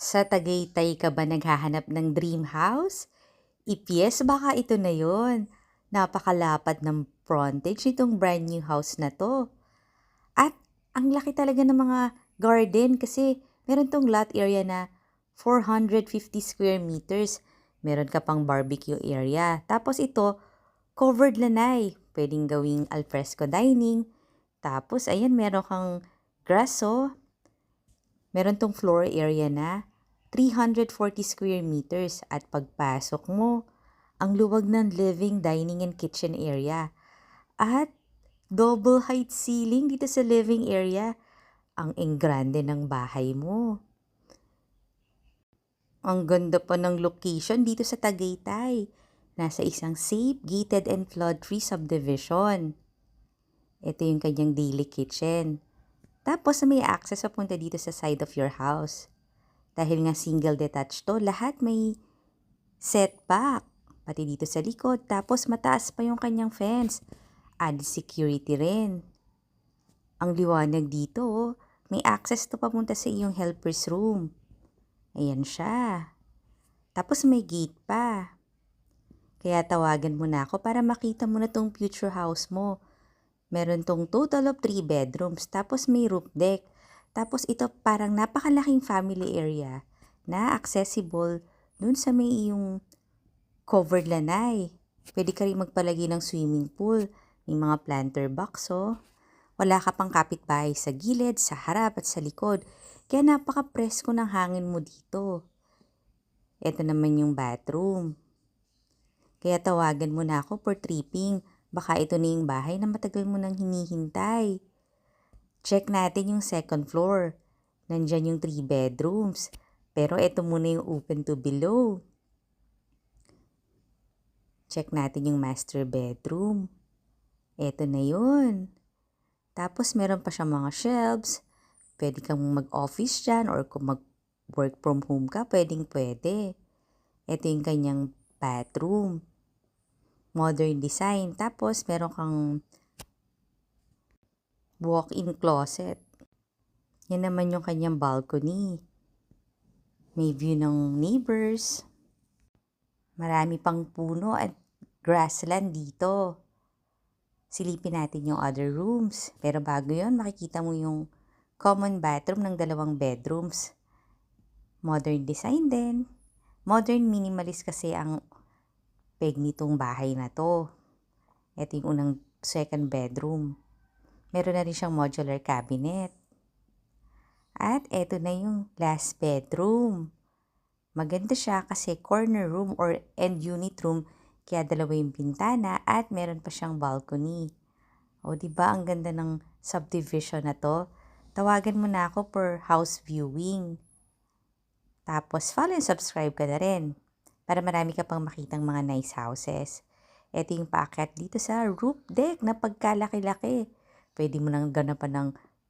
Sa Tagaytay ka ba naghahanap ng dream house? If yes, baka ito na yon. Napakalapad ng frontage nitong brand new house na to. At ang laki talaga ng mga garden kasi meron tong lot area na 450 square meters. Meron ka pang barbecue area. Tapos ito, covered lanay. Pwedeng gawing alfresco dining. Tapos ayan, meron kang grasso. Meron tong floor area na 340 square meters at pagpasok mo, ang luwag ng living, dining, and kitchen area. At double height ceiling dito sa living area. Ang enggrande ng bahay mo. Ang ganda pa ng location dito sa Tagaytay. Nasa isang safe, gated, and flood-free subdivision. Ito yung kanyang daily kitchen. Tapos may access papunta dito sa side of your house. Dahil nga single detached to, lahat may setback. Pati dito sa likod. Tapos mataas pa yung kanyang fence. Added security rin. Ang liwanag dito, oh. May access to papunta sa iyong helper's room. Ayan siya. Tapos may gate pa. Kaya tawagan mo na ako para makita mo na tong future house mo. Meron tong total of 3 bedrooms. Tapos may roof deck. Tapos ito parang napakalaking family area na accessible dun sa may iyong covered lanay. Pwede ka rin magpalagay ng swimming pool. May mga planter box, oh. Wala ka pang kapitbahay sa gilid, sa harap at sa likod. Kaya napaka-presko ng hangin mo dito. Ito naman yung bathroom. Kaya tawagan mo na ako for tripping. Baka ito na yung bahay na matagal mo nang hinihintay. Check natin yung second floor. Nandyan yung 3 bedrooms. Pero ito muna yung open to below. Check natin yung master bedroom. Ito na yun. Tapos meron pa siyang mga shelves. Pwede kang mag-office dyan or kung mag-work from home ka, pwede. Ito yung kanyang bathroom. Modern design. Tapos meron kang walk-in closet. Yan naman yung kanyang balcony. May view ng neighbors. Marami pang puno at grassland dito. Silipin natin yung other rooms. Pero bago yon, makikita mo yung common bathroom ng 2 bedrooms. Modern design din. Modern minimalist kasi ang peg nitong bahay na to. Ito yung unang second bedroom. Meron na rin siyang modular cabinet. At ito na yung last bedroom. Maganda siya kasi corner room or end unit room, kaya 2 yung bintana at meron pa siyang balcony. O diba ang ganda ng subdivision na to? Tawagan mo na ako for house viewing. Tapos follow and subscribe ka na rin para marami ka pang makitang mga nice houses. Ito yung paakyat dito sa roof deck na pagkalaki-laki. Pwede mo nang ganapan ng